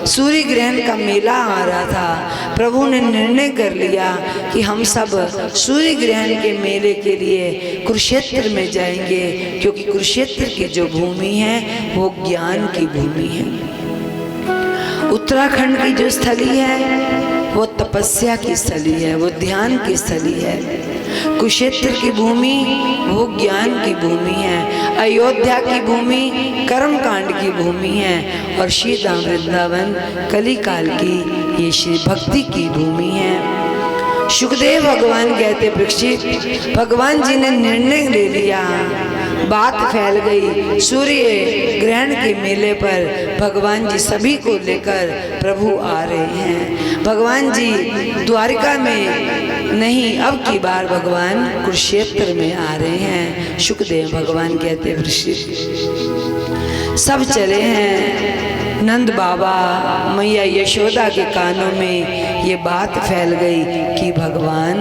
सूर्य ग्रहण का मेला आ रहा था। प्रभु ने निर्णय कर लिया कि हम सब सूर्य ग्रहण के मेले के लिए कुरुक्षेत्र में जाएंगे, क्योंकि कुरुक्षेत्र की जो भूमि है वो ज्ञान की भूमि है। उत्तराखंड की जो स्थली है वो तपस्या की स्थली है, वो ध्यान की स्थली है। कुरुक्षेत्र की भूमि वो ज्ञान की भूमि है। अयोध्या की भूमि कर्म कांड की भूमि है। और श्री धाम वृंदावन कली काल की ये श्री भक्ति की भूमि है। सुखदेव भगवान कहते, परीक्षित भगवान जी ने निर्णय ले लिया, बात फैल गई। सूर्य ग्रहण के मेले पर भगवान जी सभी को लेकर प्रभु आ रहे हैं। भगवान जी द्वारिका में नहीं, अब की बार भगवान कुरुक्षेत्र में आ रहे हैं। सुखदेव भगवान कहते, सब चले हैं। नंद बाबा मैया यशोदा के कानों में ये बात फैल गई कि भगवान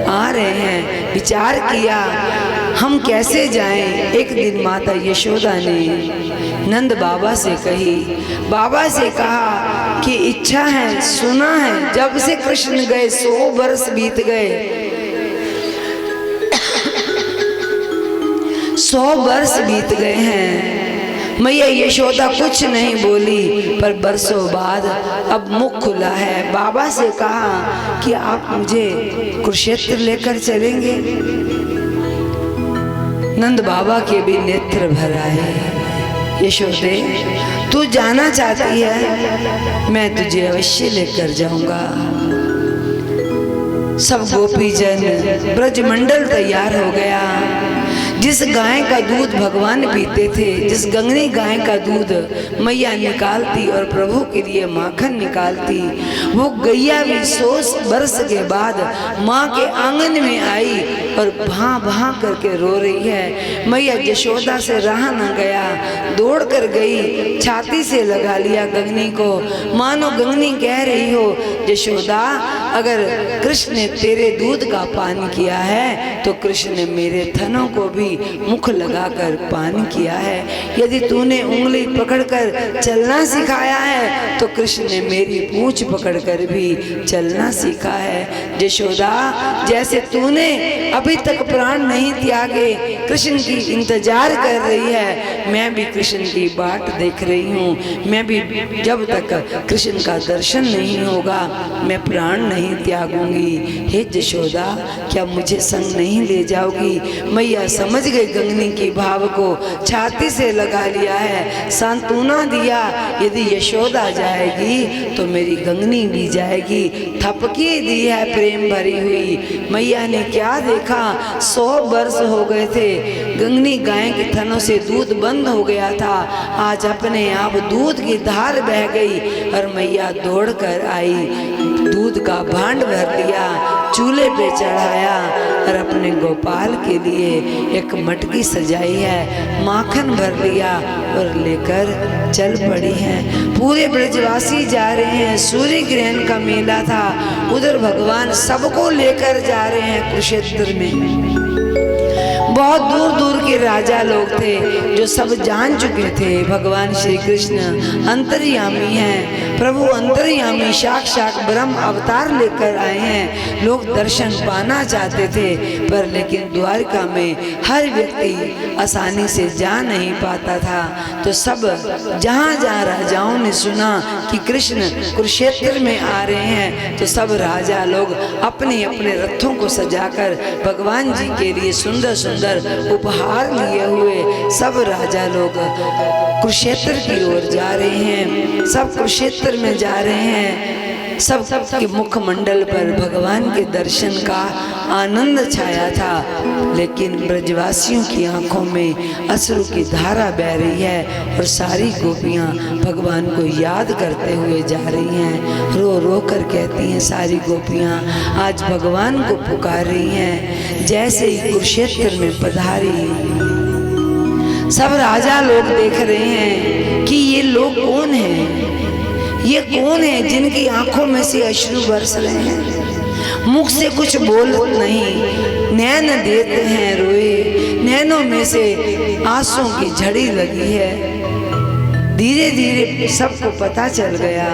आ रहे हैं। विचार किया हम कैसे जाएं। एक दिन माता यशोदा ने नंद बाबा से कही, बाबा से कहा कि इच्छा है, सुना है जब से कृष्ण गए 100 वर्ष बीत गए, 100 वर्ष बीत गए हैं। मैया यशोदा कुछ नहीं बोली, पर बरसों बाद अब मुख खुला है। बाबा से कहा कि आप मुझे कुरुक्षेत्र लेकर चलेंगे। नंद बाबा के भी नेत्र भर आए। यशोदे, तू जाना चाहती है, मैं तुझे अवश्य लेकर जाऊंगा। सब गोपीजन ब्रजमंडल तैयार हो गया। जिस गाय का दूध भगवान पीते थे, जिस गंगनी गाय का दूध मैया निकालती और प्रभु के लिए माखन निकालती, वो गैया भी 100 वर्ष के बाद माँ के आंगन में आई और भां भां करके रो रही है। मैया यशोदा से रहा न गया, दौड़ कर गई, छाती से लगा लिया गंगनी को, मानो गंगनी कह रही हो, यशोदा अगर कृष्ण ने तेरे दूध का पान किया है तो कृष्ण ने मेरे थनों को भी मुख लगाकर पान किया है। यदि तूने उंगली पकड़कर चलना सिखाया है तो कृष्ण ने मेरी पूंछ पकड़कर भी चलना सीखा है। यशोदा, जैसे तूने अभी तक प्राण नहीं त्यागे, कृष्ण की इंतजार कर रही है, मैं भी कृष्ण की बाट देख रही हूँ। मैं भी जब तक कृष्ण का दर्शन नहीं होगा मैं प्राण नहीं त्यागूंगी। हे यशोदा, क्या मुझे संग नहीं ले जाओगी? मैया समझ गई गंगनी की भाव को, छाती से लगा लिया है, सांत्वना दिया, यदि यशोदा जाएगी तो मेरी गंगनी भी जाएगी। थपकी दी है प्रेम भरी हुई। मैया ने क्या देखा, 100 वर्ष हो गए थे, गंगनी गाय के थनों से दूध बंद हो गया था, आज अपने आप दूध की धार बह गई और मैया दौड़ कर आई, दूध का भांड भर लिया, चूल्हे पे चढ़ाया और अपने गोपाल के लिए एक मटकी सजाई है, माखन भर लिया और लेकर चल पड़ी हैं। पूरे ब्रजवासी जा रहे हैं। सूर्य ग्रहण का मेला था, उधर भगवान सबको लेकर जा रहे हैं कुरुक्षेत्र में। बहुत दूर दूर के राजा लोग थे जो सब जान चुके थे भगवान श्री कृष्ण अंतर्यामी हैं। प्रभु अंतर्यामी साक्षात ब्रह्म अवतार लेकर आए हैं। लोग दर्शन पाना चाहते थे, पर लेकिन द्वारका में हर व्यक्ति आसानी से जा नहीं पाता था। तो सब जहाँ जहाँ राजाओं ने सुना कि कृष्ण कुरुक्षेत्र में आ रहे हैं, तो सब राजा लोग अपने अपने रथों को सजाकर भगवान जी के लिए सुंदर सुंदर उपहार लिए हुए सब राजा लोग कुरुक्षेत्र की ओर जा रहे हैं। सब कुरुक्षेत्र में जा रहे हैं। सब के मुखमंडल पर भगवान के दर्शन का आनंद छाया था, लेकिन ब्रजवासियों की आंखों में अश्रु की धारा बह रही है और सारी गोपियां भगवान को याद करते हुए जा रही हैं। रो रो कर कहती हैं सारी गोपियां, आज भगवान को पुकार रही हैं। जैसे ही कुरुक्षेत्र में पधारी, सब राजा लोग देख रहे हैं कि ये लोग कौन हैं, ये कौन है जिनकी आंखों में से अश्रु बरस रहे हैं, मुख से कुछ बोल नहीं, नैन देते हैं रोए, नैनों में से आंसू की झड़ी लगी है। धीरे धीरे सबको पता चल गया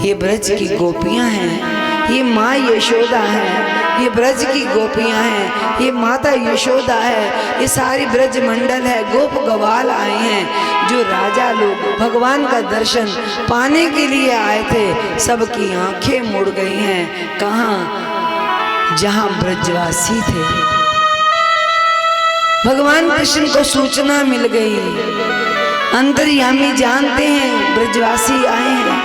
ये ब्रज की गोपियां हैं, ये माँ यशोदा है, ये ब्रज की गोपियां हैं, ये माता यशोदा है, ये सारी ब्रज मंडल है, गोप गवाल आए हैं जो राजा लोग भगवान का दर्शन पाने के लिए आए थे। सबकी आंखें मुड़ गई हैं। कहाँ? जहां ब्रजवासी थे। भगवान कृष्ण को सूचना मिल गई, अंतर्यामी जानते हैं ब्रजवासी आए हैं,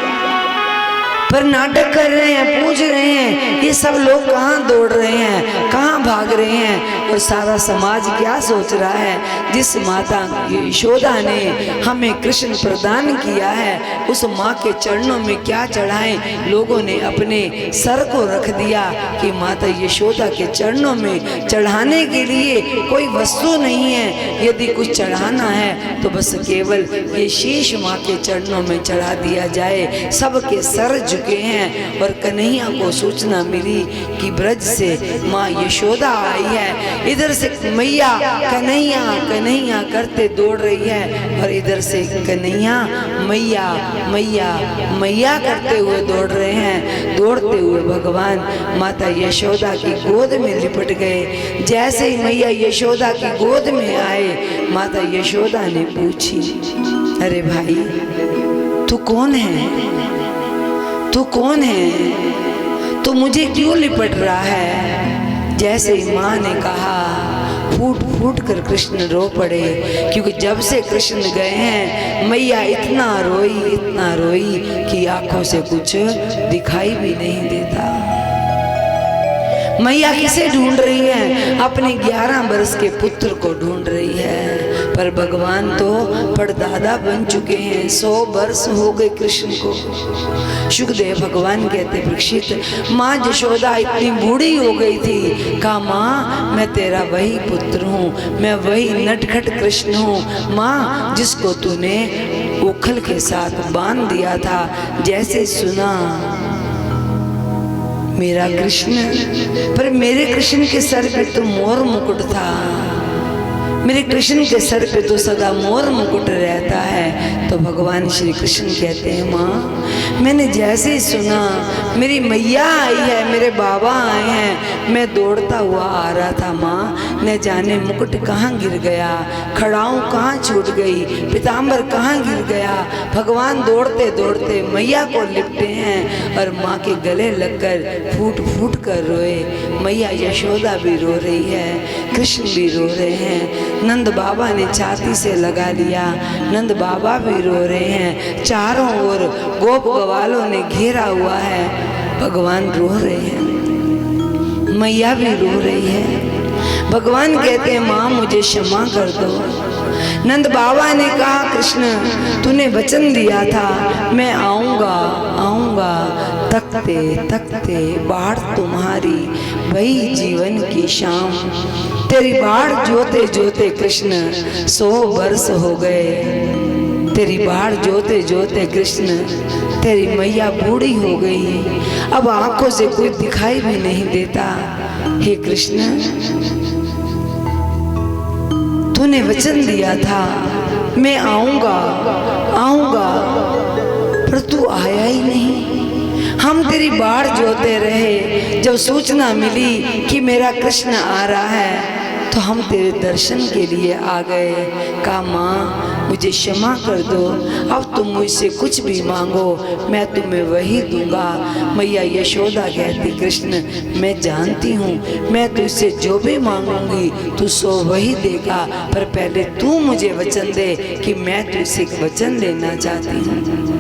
पर नाटक कर रहे हैं, पूछ रहे हैं ये सब लोग कहाँ दौड़ रहे हैं, कहाँ भाग रहे हैं। और सारा समाज क्या सोच रहा है, जिस माता यशोदा ने हमें कृष्ण प्रदान किया है उस माँ के चरणों में क्या चढ़ाएं। लोगों ने अपने सर को रख दिया कि माता यशोदा के चरणों में चढ़ाने के लिए कोई वस्तु नहीं है, यदि कुछ चढ़ाना है तो बस केवल ये शीश माँ के चरणों में चढ़ा दिया जाए। सबके सर झुके हैं। और कन्हैया को सूचना मिली कि ब्रज से माँ यशोदा आई है, इधर से मैया कन्हैया कन्हैया करते दौड़ रही है, और इधर से कन्हैया मैया मैया मैया करते हुए दौड़ रहे हैं। दौड़ते हुए भगवान माता यशोदा की गोद में लिपट गए। जैसे ही मैया यशोदा की गोद में आए, माता यशोदा ने पूछी, अरे भाई तू कौन है, तू कौन है, तू मुझे क्यों लिपट रहा है। जैसे ही माँ ने कहा, फूट फूट कर कृष्ण रो पड़े, क्योंकि जब से कृष्ण गए हैं मैया इतना रोई कि आंखों से कुछ दिखाई भी नहीं देता। मैया किसे ढूंढ रही है? अपने 11 वर्ष के पुत्र को ढूंढ रही है। पर भगवान तो परदादा बन चुके हैं, 100 वर्ष हो गए कृष्ण को। सुखदेव भगवान कहते, परीक्षित माँ यशोदा इतनी बूढ़ी हो गई थी। कहा, माँ मैं तेरा वही पुत्र हूँ, मैं वही नटखट कृष्ण हूँ माँ, जिसको तूने उखल के साथ बांध दिया था। जैसे सुना मेरा कृष्ण, पर मेरे कृष्ण के सर पे तो मोर मुकुट था, मेरे कृष्ण के सर पे तो सदा मोर मुकुट रहता है। तो भगवान श्री कृष्ण कहते हैं, माँ मैंने जैसे ही सुना मेरी मैया आई है, मेरे बाबा आए हैं, मैं दौड़ता हुआ आ रहा था माँ, न जाने मुकुट कहाँ गिर गया, खड़ाऊँ कहाँ छूट गई, पीताम्बर कहाँ गिर गया। भगवान दौड़ते दौड़ते मैया को लिपटे हैं और माँ के गले लगकर फूट फूट कर रोए। मैया यशोदा भी रो रही है, कृष्ण भी रो रहे हैं। नंद बाबा ने छाती से लगा लिया, नंद बाबा भी रो रहे हैं। चारों ओर गोप गवालों ने घेरा हुआ है, भगवान रो रहे हैं, मैया भी रो रही है। भगवान कहते हैं, माँ मुझे क्षमा कर दो। नंद बाबा ने कहा, कृष्ण तूने वचन दिया था मैं आऊँगा आऊँगा, तकते तकते बाढ़ तुम्हारी वही जीवन की शाम। तेरी बाढ़ जोते जोते कृष्ण 100 वर्ष हो गए, तेरी बाढ़ जोते जोते कृष्ण तेरी मैया बूढ़ी हो गई, अब आंखों से कोई दिखाई भी नहीं देता। हे कृष्ण तूने वचन दिया था मैं आऊंगा आऊंगा, पर तू आया ही नहीं। हम तेरी बाढ़ जोते रहे, जब सूचना मिली कि मेरा कृष्ण आ रहा है तो हम तेरे दर्शन के लिए आ गए। कहा, माँ मुझे क्षमा कर दो, अब तुम मुझसे कुछ भी मांगो मैं तुम्हें वही दूंगा। मैया यशोदा कहती, कृष्ण मैं जानती हूँ मैं तुझसे जो भी मांगूंगी तू सो वही देगा, पर पहले तू मुझे वचन दे कि मैं तुझसे एक वचन लेना चाहती हूँ।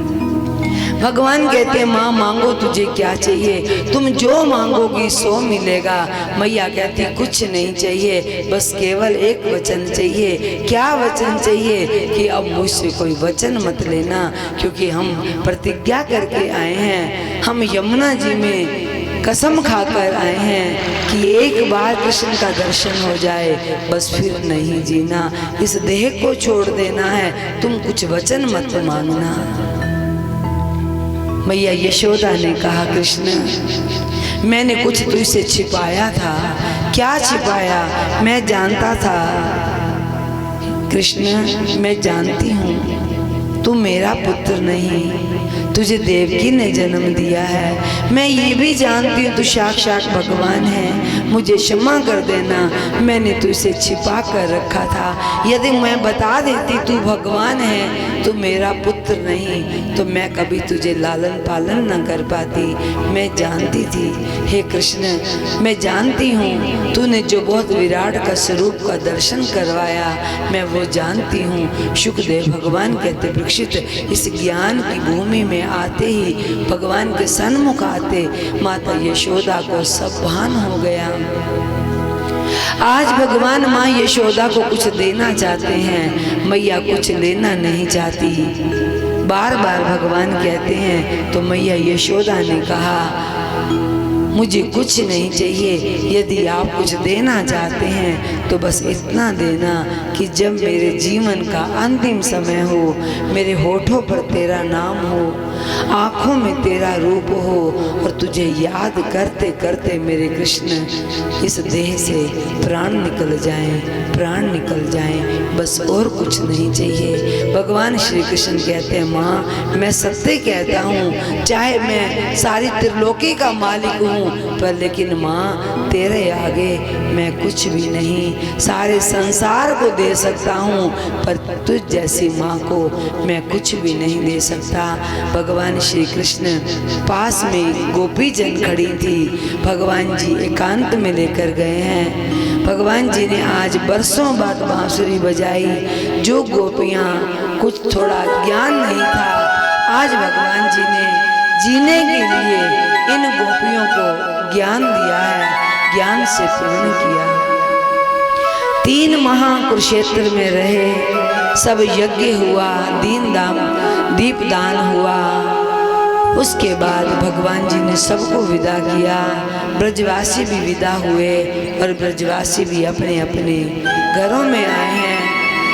भगवान कहते हैं, माँ मांगो तुझे क्या चाहिए, तुम जो मांगोगी सो मिलेगा। मैया कहती कुछ नहीं चाहिए, बस केवल एक वचन चाहिए। क्या वचन चाहिए? कि अब मुझसे कोई वचन मत लेना, क्योंकि हम प्रतिज्ञा करके आए हैं, हम यमुना जी में कसम खाकर आए हैं कि एक बार कृष्ण का दर्शन हो जाए बस फिर नहीं जीना, इस देह को छोड़ देना है, तुम कुछ वचन मत मांगना। मैया यशोदा ने कहा, कृष्ण मैंने कुछ तुझसे छिपाया था। क्या छिपाया? मैं जानता था कृष्ण, मैं जानती हूँ तू मेरा पुत्र नहीं, तुझे देवकी ने जन्म दिया है। मैं ये भी जानती हूँ तू साक्षात भगवान है, मुझे क्षमा कर देना, मैंने तुझसे छिपा कर रखा था। यदि मैं बता देती तू भगवान है, तू मेरा पुत्र नहीं, तो मैं कभी तुझे लालन पालन न कर पाती। मैं जानती थी हे कृष्ण, मैं जानती हूँ तूने जो बहुत विराट का स्वरूप का दर्शन करवाया, मैं वो जानती हूँ। शुकदेव भगवान कहते परीक्षित, इस ज्ञान की भूमि में आते ही, भगवान के सन्मुख आते माता यशोदा को सब भान हो गया। आज भगवान माँ यशोदा को कुछ देना चाहते हैं, मैया कुछ लेना नहीं चाहती। बार बार भगवान कहते हैं तो मैया यशोदा ने कहा मुझे कुछ नहीं चाहिए, यदि आप कुछ देना चाहते हैं तो बस इतना देना कि जब मेरे जीवन का अंतिम समय हो, मेरे होठों पर तेरा नाम हो, आँखों में तेरा रूप हो और तुझे याद करते करते मेरे कृष्ण इस देह से प्राण निकल जाएं, प्राण निकल जाएं, बस और कुछ नहीं चाहिए। भगवान श्री कृष्ण कहते हैं माँ मैं सत्य कहता हूँ, चाहे मैं सारी त्रिलोकी का मालिक हूँ, पर लेकिन माँ तेरे आगे मैं कुछ भी नहीं, सारे संसार को दे सकता हूँ, पर तुझ जैसी माँ को मैं कुछ भी नहीं दे सकता। भगवान श्री कृष्ण पास में गोपी जन खड़ी थी, भगवान जी एकांत में लेकर गए हैं। भगवान जी ने आज बरसों बाद बांसुरी बजाई, जो गोपियाँ कुछ थोड़ा ज्ञान नहीं था, आज भगवान जी ने जीने के लिए इन गोपियों को ज्ञान दिया है, ज्ञान से पूर्ण किया। 3 महा कुरुक्षेत्र में रहे, सब यज्ञ हुआ, दीपदान हुआ। उसके बाद भगवान जी ने सबको विदा किया, ब्रजवासी भी विदा हुए और ब्रजवासी भी अपने अपने घरों में आए हैं।